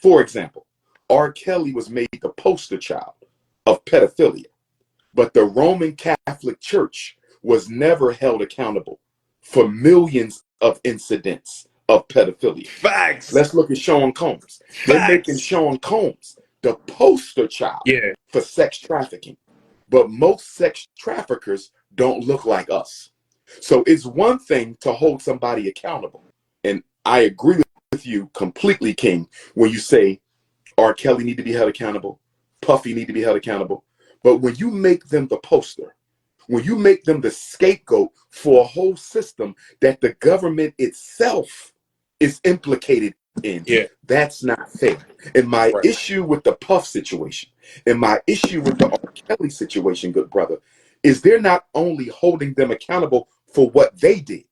For example, R. Kelly was made the poster child of pedophilia, but the Roman Catholic Church was never held accountable for millions of incidents of pedophilia. Facts. Let's look at Sean Combs. They're making Facts. Sean Combs the poster child Yeah. for sex trafficking, but most sex traffickers don't look like us. So it's one thing to hold somebody accountable. And I agree with you completely, King, when you say R. Kelly need to be held accountable, Puffy need to be held accountable. But when you make them the poster, when you make them the scapegoat for a whole system that the government itself is implicated in, Yeah. that's not fair. And my Right. issue with the Puff situation and my issue with the R. Kelly situation, good brother, is they're not only holding them accountable for what they did,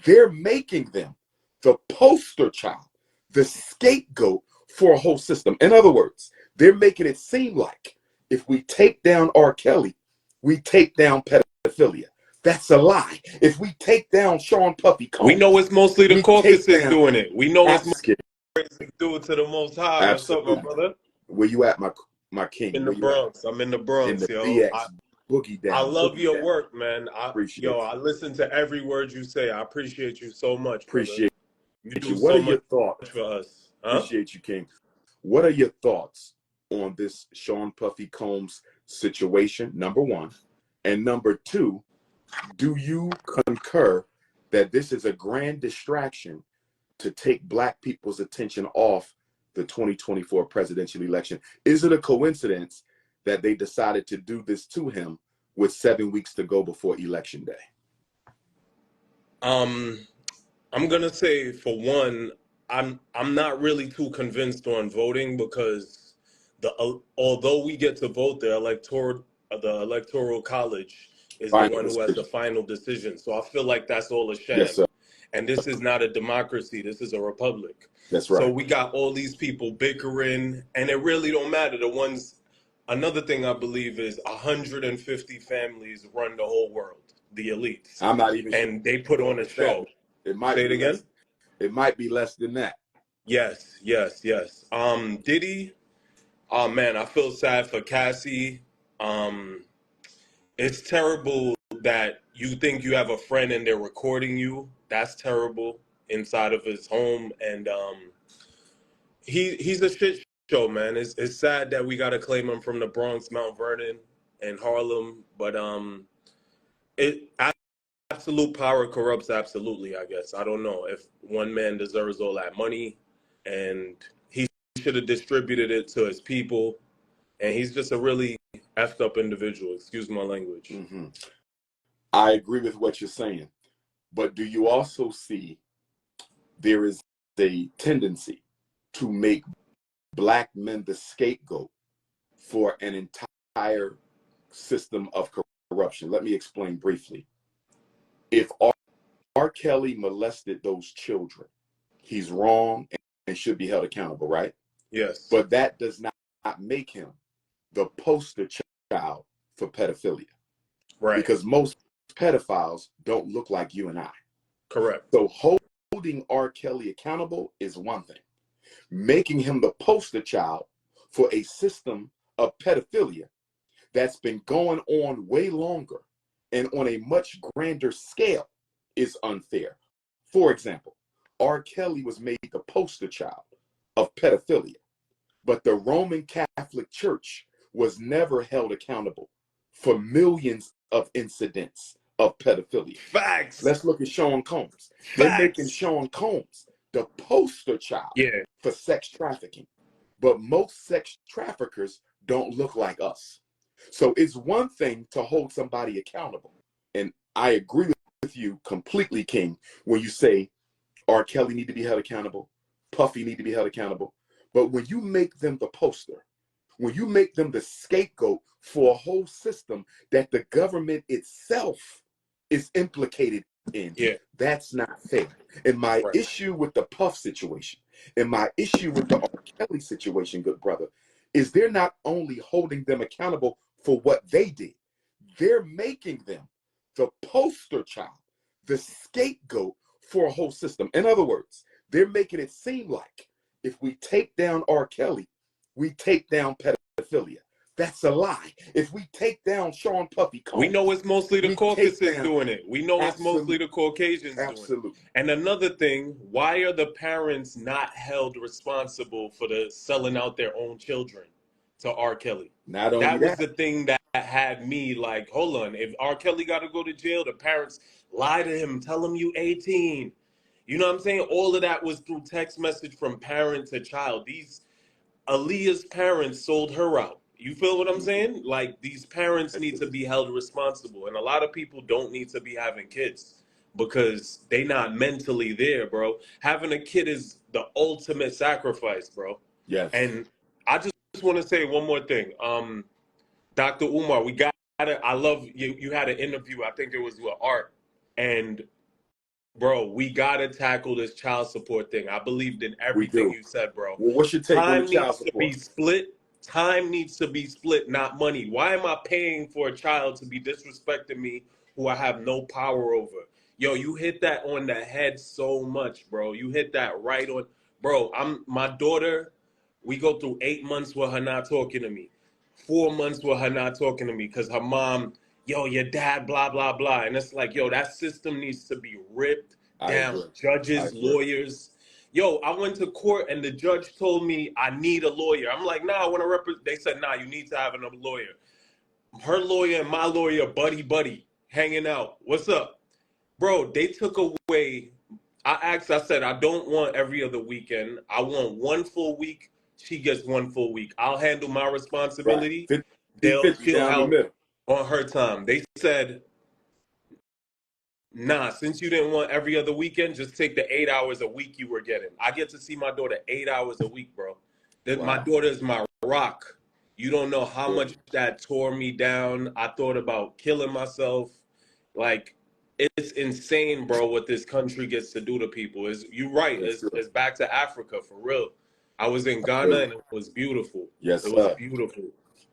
they're making them the poster child, the scapegoat for a whole system. In other words, they're making it seem like if we take down R. Kelly, we take down pedophilia. That's a lie. If we take down Sean Puffy We know Combs, it's mostly the we take caucuses down doing it. We know it's Askin. mostly due it to the Most High. What's up, my Absolutely. brother? Where you at, my king? In the Where you at? Bronx. I'm in the In Bronx, the yo. BX. Boogie I down. love Boogie your down. work, man. Appreciate you. I listen to every word you say. I appreciate you so much, brother. Appreciate You you. do What so are your much thoughts? for us. Huh? Appreciate you, King. What are your thoughts on this Sean Puffy Combs situation? Number one. And number two, do you concur that this is a grand distraction to take black people's attention off the 2024 presidential election? Is it a coincidence that they decided to do this to him with 7 weeks to go before election day? I'm gonna say for one, I'm not really too convinced on voting because although we get to vote, the electoral college is the Final one who has the decision. final decision. So I feel like that's all a Yes, sham. sir. And this is not a democracy. This is a republic. That's So right. we got all these people bickering, and it really don't matter. Another thing I believe is 150 families run the whole world, the elites, I'm not even sure and they put on a that. show. It might Say it be again. less. It might be less than that. Yes, yes, yes. Diddy. Oh man, I feel sad for Cassie. Um, it's terrible that you think you have a friend and they're recording you. That's terrible inside of his home, and he's a shit show, man. It's sad that we gotta claim him from the Bronx, Mount Vernon, and Harlem, but it absolute power corrupts absolutely. I guess I don't know if one man deserves all that money, and he should have distributed it to his people. And he's just a really effed up individual. Excuse my language. Hmm. I agree with what you're saying. But do you also see there is a tendency to make black men the scapegoat for an entire system of corruption? Let me explain briefly. If R. Kelly molested those children, he's wrong and should be held accountable, right? Yes. But that does not make him the poster child for pedophilia, Right. because most pedophiles don't look like you and I. Correct. So holding R. Kelly accountable is one thing. Making him the poster child for a system of pedophilia that's been going on way longer and on a much grander scale is unfair. For example, R. Kelly was made the poster child of pedophilia, but the Roman Catholic Church was never held accountable for millions of incidents of pedophilia. Facts. Let's look at Sean Combs. They're making Facts. Sean Combs the poster child Yeah. for sex trafficking, but most sex traffickers don't look like us. So it's one thing to hold somebody accountable. And I agree with you completely, King, when you say R. Kelly need to be held accountable, Puffy need to be held accountable. But when you make them the poster, when you make them the scapegoat for a whole system that the government itself is implicated in, Yeah. that's not fair. And my Right. issue with the Puff situation and my issue with the R. Kelly situation, good brother, is they're not only holding them accountable for what they did, they're making them the poster child, the scapegoat for a whole system. In other words, they're making it seem like if we take down R. Kelly, we take down pedophilia. That's a lie. If we take down Sean Puffy We know Combs, it's mostly the we take Caucasus down doing it. We know it's mostly absolute, the Caucasians doing it. absolute. And another thing, why are the parents not held responsible for the selling out their own children to R. Kelly? Not only That was that, the thing that had me like, hold on, if R. Kelly got to go to jail, the parents lie to him, tell him you 18. You know what I'm saying? All of that was through text message from parent to child. These Aaliyah's parents sold her out. You feel what I'm saying? Like, these parents need to be held responsible. And a lot of people don't need to be having kids because they not mentally there, bro. Having a kid is the ultimate sacrifice, bro. yes, And I just want to say one more thing. Dr. Umar, we got it. I love you. You had an interview, I think it was with Art. And bro, we gotta tackle this child support thing. I believed in we everything do. you said, bro. Well, what's your take on the Time child needs to be support? split. Time needs to be split, not money. Why am I paying for a child to be disrespecting me who I have no power over? Yo, you hit that on the head so much, bro. You hit that right on. Bro, my daughter, we go through 8 months with her not talking to me. 4 months with her not talking to me because her mom, yo, your dad, blah, blah, blah. And it's like, yo, that system needs to be ripped I down. agree. I Judges, agree. lawyers. Yo, I went to court and the judge told me I need a lawyer. I'm like, nah, I want to represent. They said, nah, you need to have another lawyer. Her lawyer and my lawyer, buddy, hanging out. What's up? Bro, they took away. I said, I don't want every other weekend. I want one full week. She gets one full week. I'll handle my Right. responsibility. 50-50 She'll down the help middle. on her time. They said, nah, since you didn't want every other weekend, just take the 8 hours a week you were getting. I get to see my daughter 8 hours a week, bro. My Wow. daughter is my rock. You don't know how Good. much that tore me down. I thought about killing myself. Like, it's insane, bro, what this country gets to do to people. You're right. Yes, sir. It's back to Africa, for real. I was in Ghana Really. and it was beautiful. Yes, It was sir. beautiful.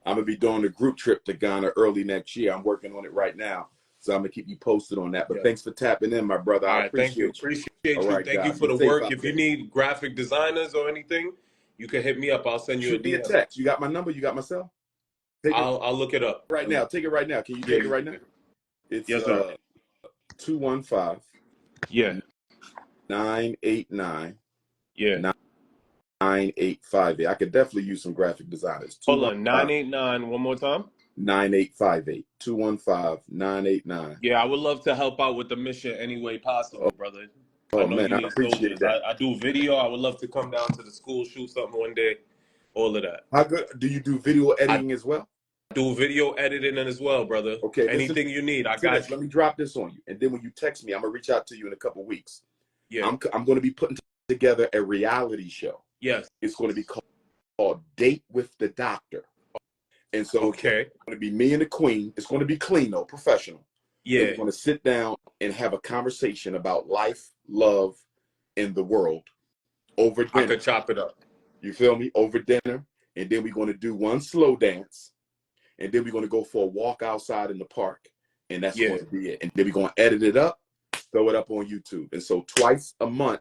I'm gonna be doing a group trip to Ghana early next year. I'm working on it right now, so I'm gonna keep you posted on that. But Yeah. thanks for tapping in, my brother. All I right, thank you. appreciate you. Appreciate All you. right, Thank you God. for Be the safe work. out If you there. need graphic designers or anything, you can hit me up. I'll send you a Shoot me a DM. text. You got my number. You got my cell. Take it I'll look it up right now. Take it right now. Can you Yeah, take it right now? It's yes, sir. 215 Yeah, 989 yeah. 9858. I could definitely use some graphic designers. Hold on, 215 989. One more time. 9858. 215 989. Yeah, I would love to help out with the mission any way possible, brother. I Oh, know man, you I need appreciate soldiers. that. I do video. I would love to come down to the school, shoot something one day. All of that. How good do you do video I editing as well? do video editing as well, brother. Okay, listen Anything you need, I to got this. you. Let me drop this on you, and then when you text me, I'm gonna reach out to you in a couple weeks. Yeah. I'm going to be putting together a reality show. Yes. It's going to be called Date with the Doctor, and so it's Okay. going to be me and the Queen. It's going to be clean though, professional. And Yeah. we're going to sit down and have a conversation about life, love, and the world over I dinner. could chop it up. You feel me? Over dinner, and then we're going to do one slow dance, and then we're going to go for a walk outside in the park, and that's Yeah. going to be it. And then we're going to edit it up, throw it up on YouTube. And so twice a month,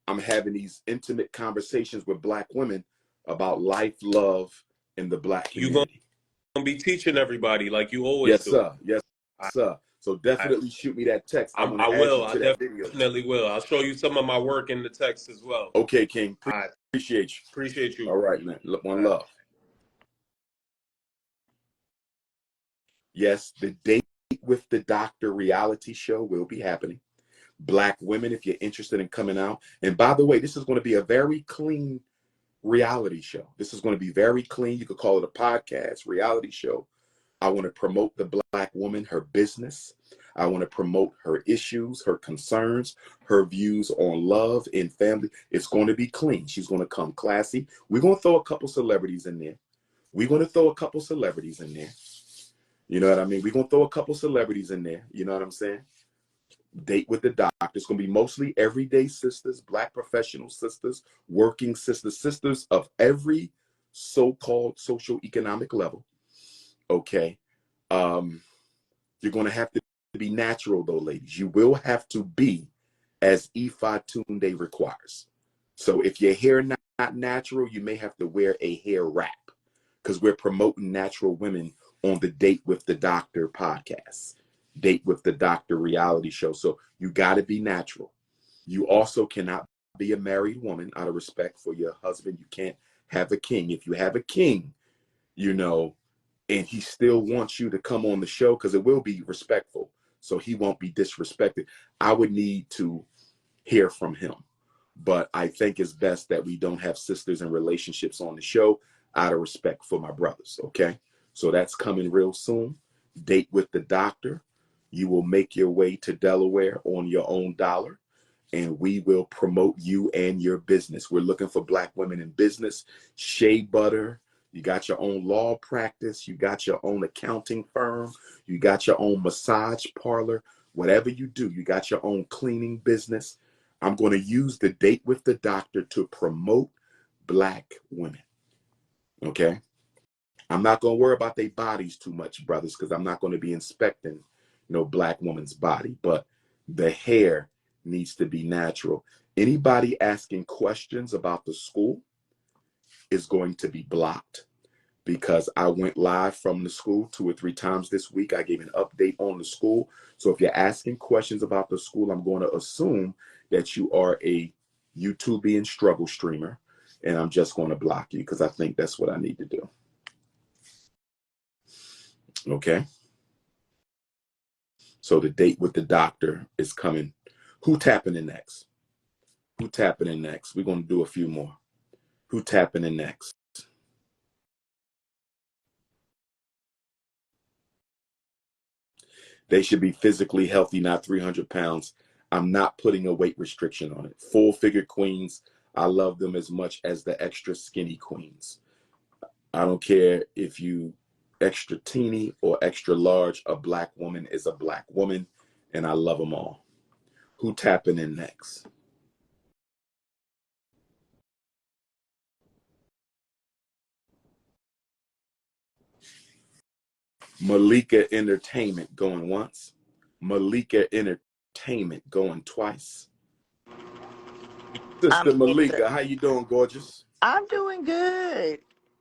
I'm having these intimate conversations with Black women about life, love, and the Black You gonna community. be teaching everybody like you always Yes, do. sir. Yes, sir. So I, definitely shoot me that text. I want I to add will. you I to that video. definitely will. I'll show you some of my work in the text as well. Okay, King. I Appreciate you. appreciate you. All right, man. One All right. love. Yes, the Date with the Doctor reality show will be happening. Black women, if you're interested in coming out. And by the way, this is going to be a very clean reality show. This is going to be very clean. You could call it a podcast, reality show. I want to promote the Black woman, her business. I want to promote her issues, her concerns, her views on love and family. It's going to be clean. She's going to come classy. We're going to throw a couple celebrities in there. We're going to throw a couple celebrities in there. You know what I mean? We're going to throw a couple celebrities in there. You know what I'm saying? Date with the Doctor. It's going to be mostly everyday sisters, Black professional sisters, working sisters, sisters of every so-called social economic level. Okay. You're going to have to be natural, though, ladies. You will have to be as Ifa Tunde requires. So if your hair natural, you may have to wear a hair wrap because we're promoting natural women on the Date with the Doctor podcast, Date with the Doctor reality show. So you got to be natural. You also cannot be a married woman out of respect for your husband. You can't have a king. If you have a king, you know, and he still wants you to come on the show, because it will be respectful, so he won't be disrespected, I would need to hear from him. But I think it's best that we don't have sisters and relationships on the show out of respect for my brothers, okay? So that's coming real soon. Date with the Doctor. You will make your way to Delaware on your own dollar, and we will promote you and your business. We're looking for Black women in business. Shea Butter. You got your own law practice. You got your own accounting firm. You got your own massage parlor. Whatever you do, you got your own cleaning business. I'm going to use the Date with the Doctor to promote Black women. Okay? I'm not going to worry about their bodies too much, brothers, because I'm not going to be inspecting no Black woman's body. But the hair needs to be natural. Anybody asking questions about the school is going to be blocked, because I went live from the school 2 or 3 times this week. I gave an update on the school. So if you're asking questions about the school, I'm going to assume that you are a YouTubian struggle streamer, and I'm just going to block you because I think that's what I need to do. Okay? So the Date with the Doctor is coming. Who tapping in next? Who tapping in next? We're going to do a few more. Who tapping in next? They should be physically healthy, not 300 pounds. I'm not putting a weight restriction on it. Full figure queens, I love them as much as the extra skinny queens. I don't care if you extra teeny or extra large. A Black woman is a Black woman, and I love them all. Who tapping in next? Malika Entertainment going once. Malika Entertainment going twice. Sister Malika, how you doing, gorgeous? I'm doing good.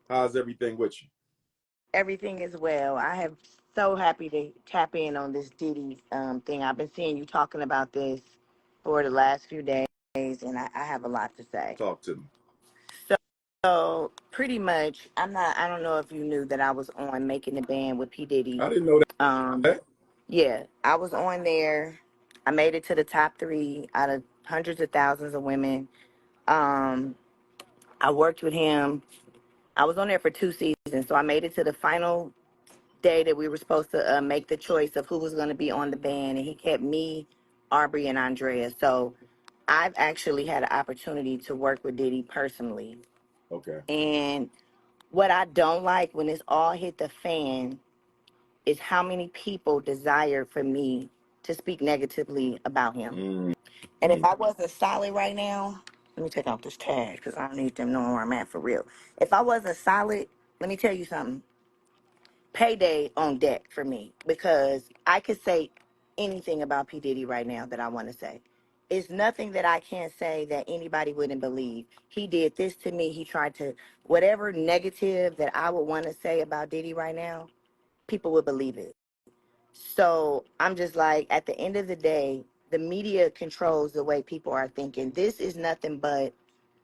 How's everything with you? Everything is well. I have so happy to tap in on this Diddy thing. I've been seeing you talking about this for the last few days, and I have a lot to say. Talk to me. So pretty much, I don't know if you knew that I was on Making the Band with P. Diddy. I didn't know Um, that. yeah, I was on there. I made it to the top 3 out of hundreds of thousands of women. Um, I worked with him. I was on there for 2 seasons, so I made it to the final day that we were supposed to make the choice of who was going to be on the band, and he kept me, Aubrey, and Andrea. So I've actually had an opportunity to work with Diddy personally. Okay. And what I don't like when it's all hit the fan is how many people desire for me to speak negatively about him. Mm. And if I wasn't solid right now, let me take off this tag because I don't need them knowing where I'm at for real. If I wasn't solid, let me tell you something. Payday on deck for me, because I could say anything about P. Diddy right now that I want to say. It's nothing that I can't say that anybody wouldn't believe. He did this to me. He tried to, whatever negative that I would want to say about Diddy right now, people would believe it. So I'm just like, at the end of the day, the media controls the way people are thinking. This is nothing but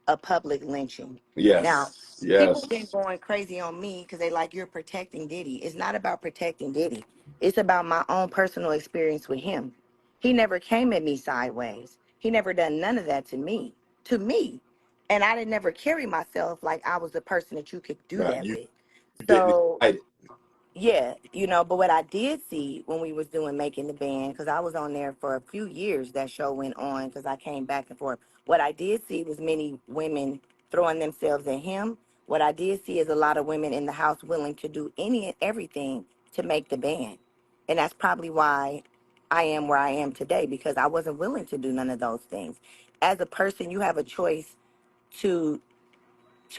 a public lynching. Now, Yes. people Yes. been going crazy on me because they like, you're protecting Diddy. It's not about protecting Diddy. It's about my own personal experience with him. He never came at me sideways. He never done none of that to me. To me. And I didn't never carry myself like I was the person that you could do Right. that You with. didn't So invite it. yeah, but what I did see when we was doing Making the Band, because I was on there for a few years, that show went on because I came back and forth. What I did see was many women throwing themselves at him. What I did see is a lot of women in the house willing to do any and everything to make the band. And that's probably why I am where I am today, because I wasn't willing to do none of those things. As a person, you have a choice to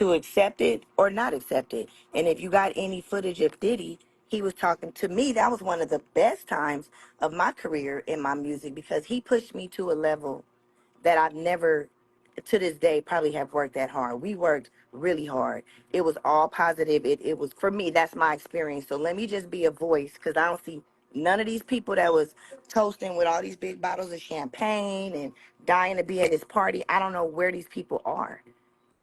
accept it or not accept it. And if you got any footage of Diddy, he was talking to me. That was one of the best times of my career in my music, because he pushed me to a level that I've never to this day probably have worked that hard. We worked really hard. It was all positive. It was, for me, that's my experience. So let me just be a voice, because I don't see none of these people that was toasting with all these big bottles of champagne and dying to be at this party. I don't know where these people are.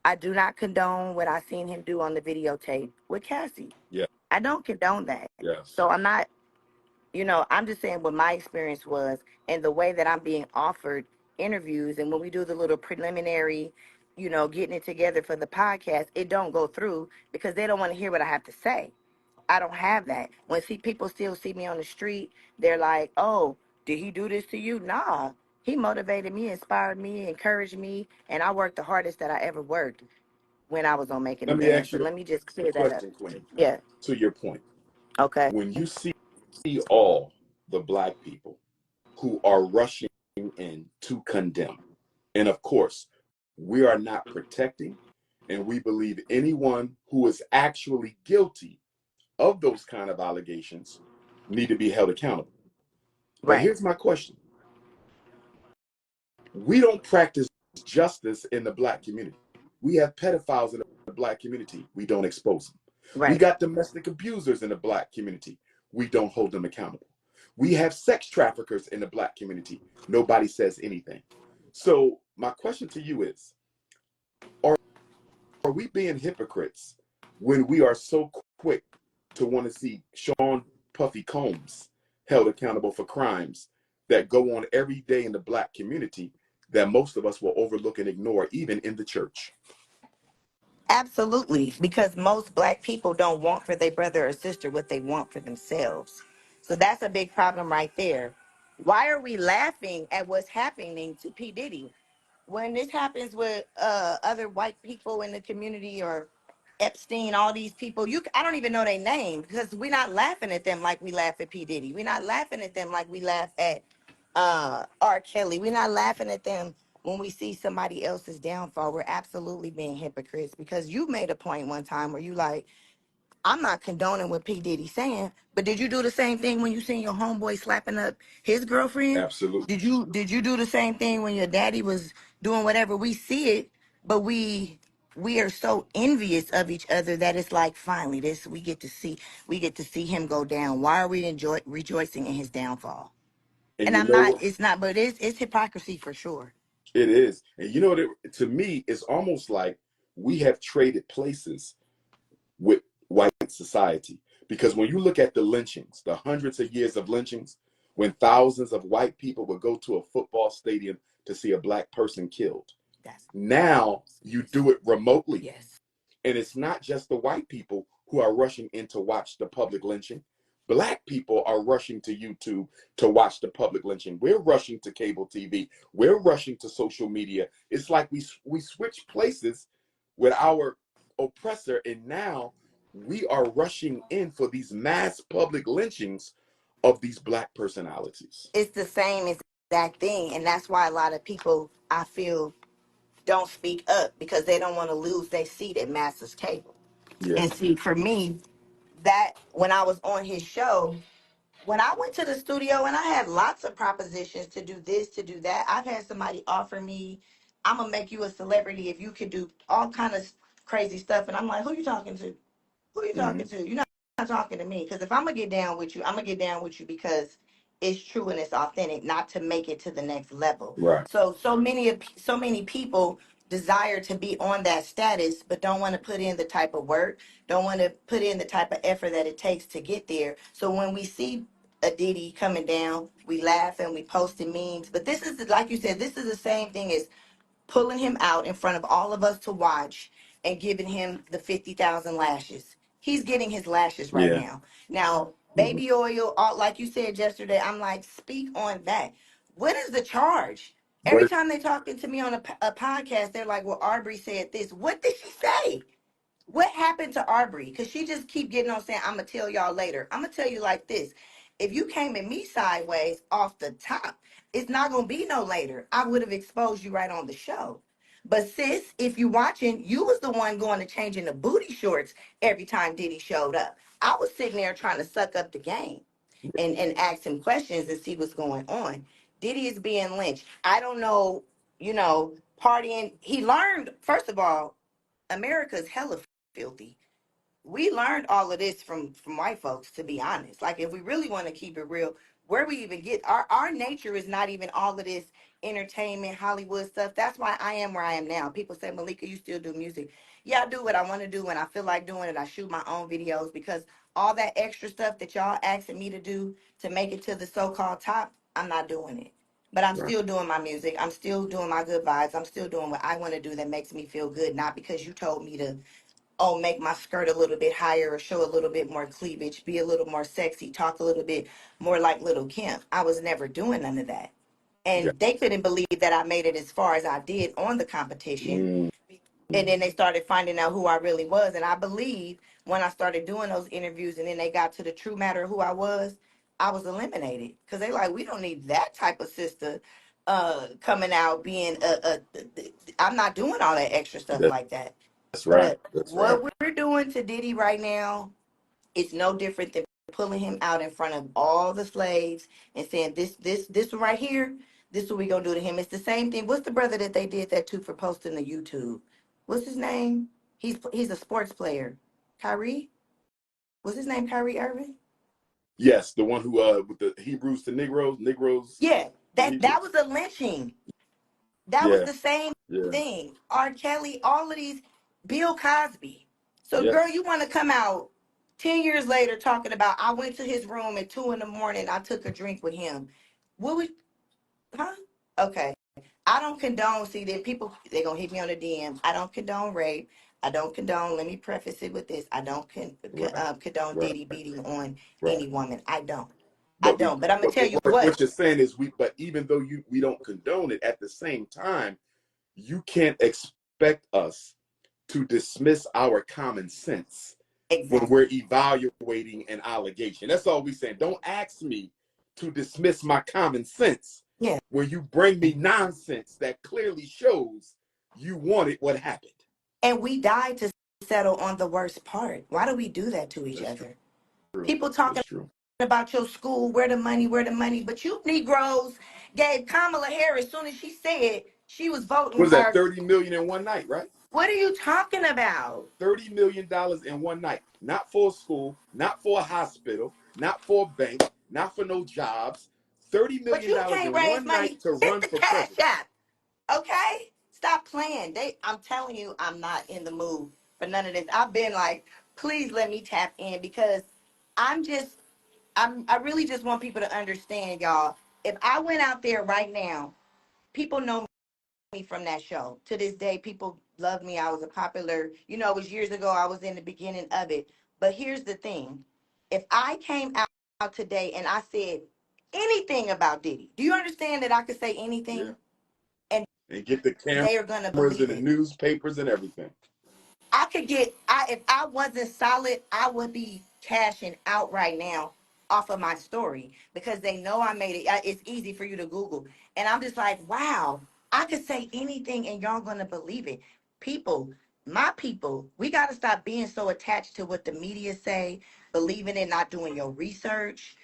I do not condone what I seen him do on the videotape with Cassie. Yeah. I don't condone that. Yes. So I'm not, I'm just saying what my experience was and the way that I'm being offered interviews. And when we do the little preliminary, getting it together for the podcast, it don't go through because they don't want to hear what I have to say. I don't have that. When people still see me on the street, they're like, "Oh, did he do this to you?" Nah, he motivated me, inspired me, encouraged me, and I worked the hardest that I ever worked when I was on Making a Let me Band. ask So you let me just a clear that up. question, Queen. Yeah. To your point, Okay. when you see all the black people who are rushing in to condemn, and of course, we are not protecting, and we believe anyone who is actually guilty of those kind of allegations need to be held accountable. But Right. here's my question: we don't practice justice in the black community. We have pedophiles in the black community. We don't expose them. We Right. got domestic abusers in the black community. We don't hold them accountable. We have sex traffickers in the black community. Nobody says anything. So my question to you is, are we being hypocrites when we are so quick to want to see Sean Puffy Combs held accountable for crimes that go on every day in the black community that most of us will overlook and ignore, even in the church? Absolutely, because most black people don't want for their brother or sister what they want for themselves. So that's a big problem right there. Why are we laughing at what's happening to P. Diddy? When this happens with other white people in the community or Epstein, all these people, I don't even know their name because we're not laughing at them like we laugh at P. Diddy. We're not laughing at them like we laugh at R. Kelly. We're not laughing at them when we see somebody else's downfall. We're absolutely being hypocrites because you made a point one time where you like, I'm not condoning what P. Diddy saying, but did you do the same thing when you seen your homeboy slapping up his girlfriend? Absolutely. Did you do the same thing when your daddy was doing whatever? We see it, but we are so envious of each other that it's like finally this we get to see him go down. Why are we rejoicing in his downfall? And And you I'm know not, what? it's not, but it's hypocrisy for sure. It is. And you know what? To me, it's almost like we have traded places with white society. Because when you look at the lynchings, the hundreds of years of lynchings, when thousands of white people would go to a football stadium to see a black person killed, That's now you do it remotely. yes. And it's not just the white people who are rushing in to watch the public lynching. Black people are rushing to YouTube to watch the public lynching. We're rushing to cable TV. We're rushing to social media. It's like we switch places with our oppressor, and now we are rushing in for these mass public lynchings of these black personalities. It's the same exact thing, and that's why a lot of people I feel don't speak up because they don't want to lose their seat at Master's table. Yeah. And see, for me, that when I was on his show, when I went to the studio and I had lots of propositions to do this, to do that, I've had somebody offer me, I'm gonna make you a celebrity if you could do all kind of crazy stuff, and I'm like, who you talking to? Who you Mm-hmm. talking to? You're not talking to me. Because if I'm gonna get down with you, I'm gonna get down with you because it's true and it's authentic, not to make it to the next level. Right. So many people desire to be on that status, but don't want to put in the type of work, don't want to put in the type of effort that it takes to get there. So when we see a Diddy coming down, we laugh and we posting memes. But this is like you said, this is the same thing as pulling him out in front of all of us to watch and giving him the 50,000 lashes. He's getting his lashes right Yeah. now. Now, Mm-hmm. baby oil, all, like you said yesterday, I'm like, speak on that. What is the charge? Every What? time they talking to me on a podcast, they're like, well, Arbery said this. What did she say? What happened to Arbery? Because she just keep getting on saying, I'm going to tell y'all later. I'm going to tell you like this. If you came at me sideways off the top, it's not going to be no later. I would have exposed you right on the show. But sis, if you watching, you was the one going to changing the booty shorts every time Diddy showed up. I was sitting there trying to suck up the game and ask him questions and see what's going on. Diddy is being lynched. I don't know, you know, partying. He learned, first of all, America's hella filthy. We learned all of this from white folks, to be honest. Like, if we really want to keep it real, where we even get our nature is not even all of this entertainment Hollywood stuff. That's why I am where I am now. People say, Malika, you still do music. Yeah, I do what I want to do when I feel like doing it. I shoot my own videos, because all that extra stuff that y'all asking me to do to make it to the so-called top, I'm not doing it. But I'm Right. still doing my music. I'm still doing my good vibes. I'm still doing what I want to do that makes me feel good, not because you told me to, oh, make my skirt a little bit higher or show a little bit more cleavage, be a little more sexy, talk a little bit more like Little Kim. I was never doing none of that. Yeah. And they couldn't believe that I made it as far as I did on the competition. Mm. And then they started finding out who I really was. And I believe when I started doing those interviews and then they got to the true matter of who I was eliminated. Because they like, we don't need that type of sister coming out being I'm not doing all that extra stuff That- like that. That's right. But That's right. what we're doing to Diddy right now is no different than pulling him out in front of all the slaves and saying, this one right here, this what we gonna do to him. It's the same thing. What's the brother that they did that to for posting the YouTube? What's his name? He's a sports player. Kyrie? What's his name? Kyrie Irving? Yes, the one who with the Hebrews to Negroes, Negroes Yeah, to that Hebrews. was a lynching. That was Yeah. the same Yeah. thing. R. Kelly, all of these, Bill Cosby. So, girl, Yes. you want to come out 10 years later talking about, I went to his room at 2 in the morning, I took a drink with him. What would, huh? Okay. I don't condone, see, then people, they're going to hit me on the DM. I don't condone rape. I don't condone, let me preface it with this. I don't Right. condone Right. Diddy beating on Right. any woman. I don't. I But we don't. But I'm going to tell you what what, you're saying is but even though we don't condone it, at the same time, you can't expect us to dismiss our common sense when we're exactly. evaluating an allegation. That's all we're saying. Don't ask me to dismiss my common sense Yeah. when you bring me nonsense that clearly shows you wanted what happened. And we died to settle on the worst part. Why do we do that to each That's other? true. People talking That's true. about your school, where the money, but you Negroes gave Kamala Harris, as soon as she said she was What voting, is that? 30 million in one night, right? what are you talking about? $30 million in one night. Not for a school, not for a hospital, not for a bank, not for no jobs. $30 But million you dollars can't in raise one money. night to Hit run the for cash president. app, okay? Stop playing. I'm telling you, I'm not in the mood for none of this. I've been like, please let me tap in, because I'm just, I really just want people to understand, y'all. If I went out there right now, people know me from that show. To this day, people love me. I was a popular, it was years ago. I was in the beginning of it. But here's the thing. If I came out today and I said anything about Diddy, do you understand that I could say Yeah. anything and And get the they are going to cameras and believe the it? newspapers and everything. I could get if I wasn't solid, I would be cashing out right now off of my story, because they know I made it. It's easy for you to Google. And I'm just like, wow, I could say anything and y'all gonna believe it. People, my people, we gotta stop being so attached to what the media say, believing it, not doing your research.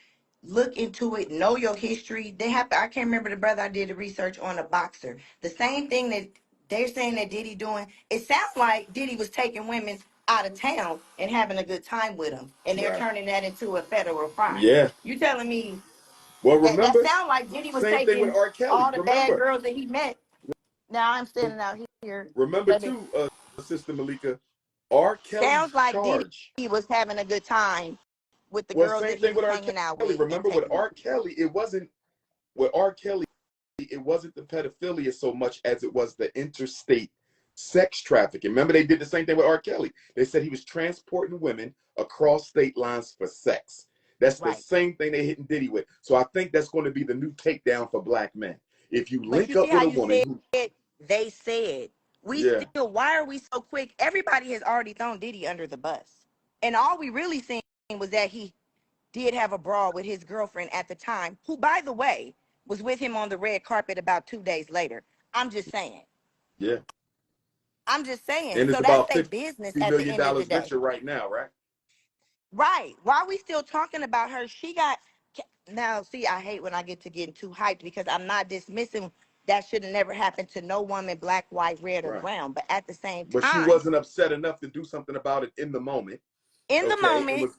Look into it, know your history. I can't remember the brother I did the research on, a boxer. The same thing that they're saying that Diddy doing, it sounds like Diddy was taking women out of town and having a good time with them, and they're Right. turning that into a federal crime. Yeah. You telling me Well, that remember, sounds like Diddy was same thing with taking R. Kelly. all the bad Remember, girls that he met. Now I'm standing out here, remember baby. too, Sister Malika, R. Sounds Kelly's like Diddy charge. was having a good time with the Well, girls that same he thing was with R. hanging out Kelly. with and Remember with taking them. R. Kelly, it wasn't with R. Kelly. It wasn't the pedophilia so much as it was the interstate sex trafficking. Remember, they did the same thing with R. Kelly. They said he was transporting women across state lines for sex. That's the Right. same thing they hitting Diddy with. So I think that's going to be the new takedown for black men. If you But link you see up how with a you woman said who, they said. We yeah, still, why are we so quick? Everybody has already thrown Diddy under the bus. And all we really seen was that he did have a brawl with his girlfriend at the time, who, by the way, was with him on the red carpet about 2 days later. I'm just saying. yeah, I'm just saying. and it's So that's about their $50 business at the million end of the dollars day. richer right now, right? Right. Why are we still talking about her? Now, see, I hate when I get to getting too hyped, because I'm not dismissing that should have never happened to no woman, black, white, red, or Right. brown. But at the same But she time, wasn't upset enough to do something about it in the moment. in the Okay, moment,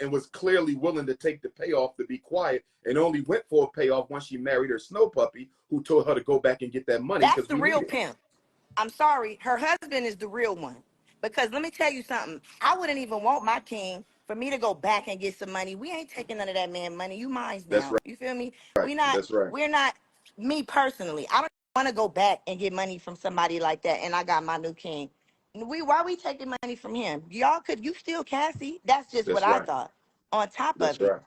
and was clearly willing to take the payoff to be quiet, and only went for a payoff once she married her snow puppy, who told her to go back and get that money that's because the we real needed it. pimp. I'm sorry, her husband is the real one. Because let me tell you something. I wouldn't even want my king for me to go back and get some money. We ain't taking none of that man money. You minds That's now. You feel me? right. That's right. We're not, me personally, I don't want to go back and get money from somebody like that. And I got my new king. Why we taking money from him? Y'all could, you still Cassie. That's just what That's I right. thought on top That's of it. right.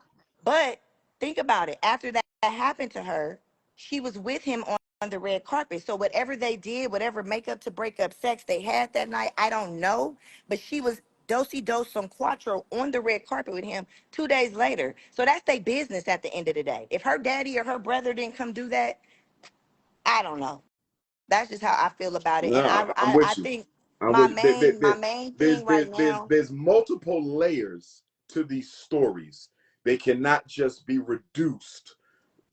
But think about it. After that happened to her, she was with him on the red carpet. So whatever they did, whatever makeup to break up sex they had that night, I don't know. But she was dosey dos some quattro on the red carpet with him 2 days later. So that's their business at the end of the day. If her daddy or her brother didn't come do that, I don't know. That's just how I feel about it. And No, I'm I with you. think I'm with you. my main thing right now. There's multiple layers to these stories. They cannot just be reduced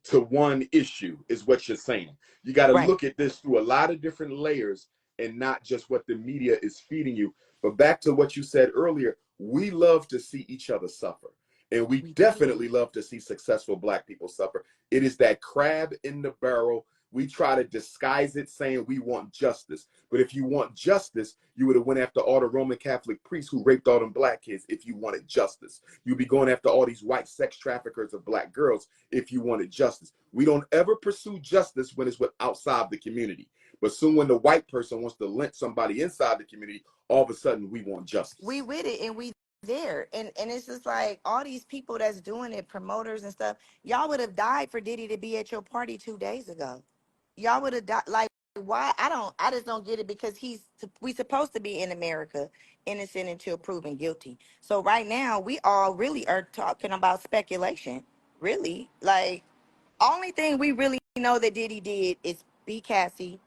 to one issue, is what you're saying. You got to Right. look at this through a lot of different layers and not just what the media is feeding you. But back to what you said earlier, we love to see each other suffer. And we We do. definitely love to see successful black people suffer. It is that crab in the barrel. We try to disguise it saying we want justice. But if you want justice, you would have went after all the Roman Catholic priests who raped all them black kids if you wanted justice. You'd be going after all these white sex traffickers of black girls if you wanted justice. We don't ever pursue justice when it's with outside the community. But soon when the white person wants to lynch somebody inside the community, all of a sudden we want We justice. with it and we there. And it's just like all these people that's doing it, promoters and stuff, y'all would have died for Diddy to be at your party 2 days ago. Y'all would have died. Like, why? I just don't get it, because we supposed to be in America innocent until proven guilty. So right now we all really are talking about speculation. Really. Like, only thing we really know that Diddy did is be Cassie,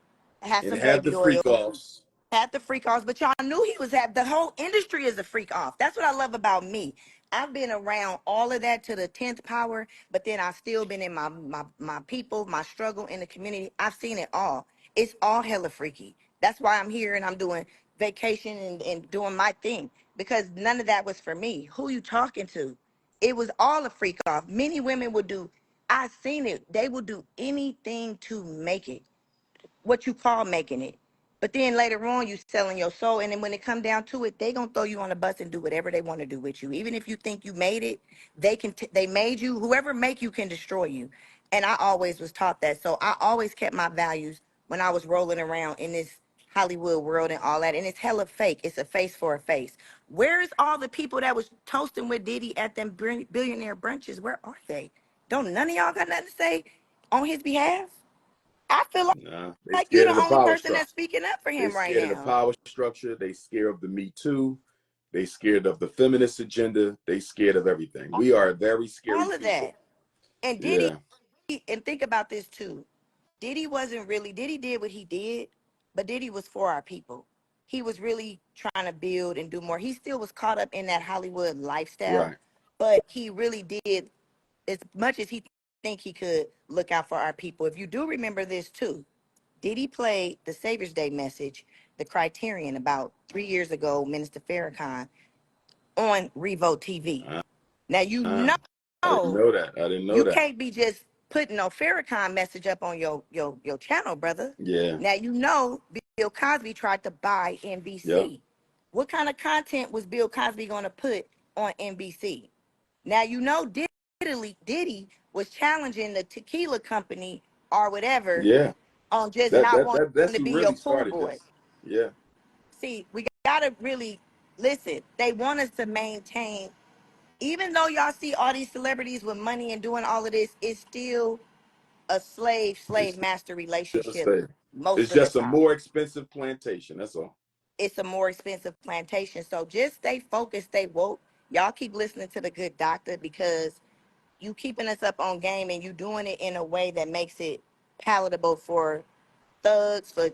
have And some have baby the freak oils, offs. had the freak offs, but y'all knew he was at the whole industry is a freak off. That's what I love about me. I've been around all of that to the 10th power, but then I've still been in my people, my struggle in the community. I've seen it all. It's all hella freaky. That's why I'm here and I'm doing vacation and doing my thing, because none of that was for me. Who you talking to? It was all a freak off. Many women would do, I seen it. They would do anything to make it, what you call making it. But then later on, you selling your soul, and then when it come down to it, they gonna throw you on the bus and do whatever they want to do with you. Even if you think you made it, they can. They made you. Whoever make you can destroy you. And I always was taught that, so I always kept my values when I was rolling around in this Hollywood world and all that. And it's hella fake. It's a face for a face. Where is all the people that was toasting with Diddy at them billionaire brunches? Where are they? Don't none of y'all got nothing to say on his behalf? I feel Nah, they like you're scared of the the only power person structure. that's speaking up for They him right scared of the now. power structure. They scared of the Me Too. They scared of the feminist agenda. They scared of everything. We are a very scary All of people. that. And Diddy, Yeah, and think about this too. Diddy did what he did, but Diddy was for our people. He was really trying to build and do more. He still was caught up in that Hollywood lifestyle, right. but he really did as much as he think he could look out for our people. If you do remember this too, Diddy played the Savior's Day message, the Criterion, about 3 years ago, Minister Farrakhan, on Revo TV. Uh, Now you I didn't know know that. I didn't know you that. can't be just putting no Farrakhan message up on your channel, brother. Yeah. Now you know Bill Cosby tried to buy Yep. NBC. What kind of content was Bill Cosby going to put on NBC? Now you know Diddy was challenging the tequila company or whatever Yeah. on just not wanting That's to who be your really pool started boy. this. Yeah. See, we gotta really listen. They want us to maintain, even though y'all see all these celebrities with money and doing all of this, it's still a slave It's master still a relationship slave. most It's of the just a time. more expensive plantation. That's all. It's a more expensive plantation. So just stay focused, stay woke. Y'all keep listening to the good doctor, because you keeping us up on game and you doing it in a way that makes it palatable for thugs, for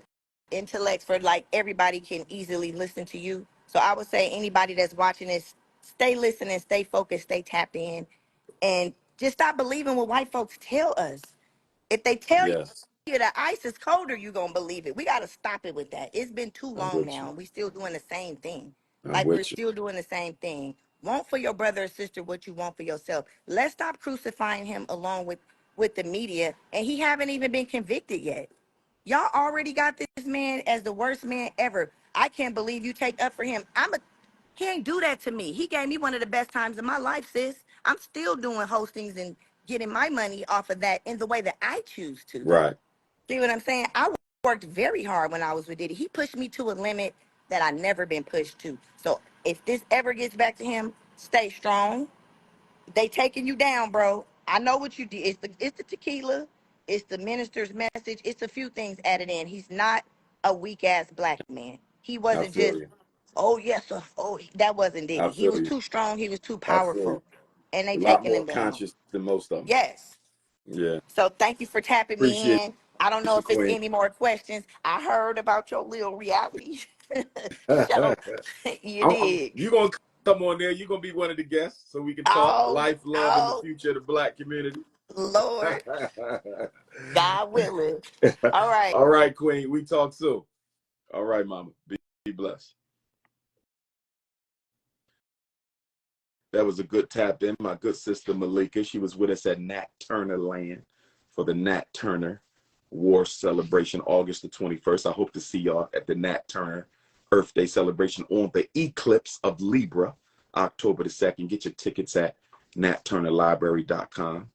intellects, for like everybody can easily listen to you. So I would say anybody that's watching this, stay listening, stay focused, stay tapped in, and just stop believing what white folks tell us. If they tell Yes. you the ice is colder, you gonna believe it. We gotta stop it with that. It's been too I'm long with you. now. We still doing the same thing. I'm Like we're with you. still doing the same thing. Want for your brother or sister what you want for yourself. Let's stop crucifying him along with the media. And he haven't even been convicted yet. Y'all already got this man as the worst man ever. I can't believe you take up for him. He ain't do that to me. He gave me one of the best times of my life, sis. I'm still doing hostings and getting my money off of that in the way that I choose to, though. Right. See what I'm saying? I worked very hard when I was with Diddy. He pushed me to a limit that I never been pushed to. So if this ever gets back to him, stay strong. They taking you down, bro. I know what you did. It's the tequila. It's the minister's message. It's a few things added in. He's not a weak ass black man. He I wasn't feel just, you. oh yes, sir. Oh that wasn't I Diddy. He feel was you. too strong. He was too I feel you. powerful, and they A lot taking more him down. conscious than most of them. Yes. Yeah. So thank you for tapping me Appreciate in. I don't know you, if it's Queen. any more questions. I heard about your little reality show. You did. You gonna come on there. You're gonna be one of the guests so we can talk Oh, life, love, and the oh, future of the black community. Lord. God willing. All right. All right, Queen. We talk soon. All right, Mama. Be blessed. That was a good tap in. My good sister Malika. She was with us at Nat Turner Land for the Nat Turner War celebration, August the 21st. I hope to see y'all at the Nat Turner Earth Day celebration on the eclipse of Libra, October the 2nd. Get your tickets at natturnerlibrary.com.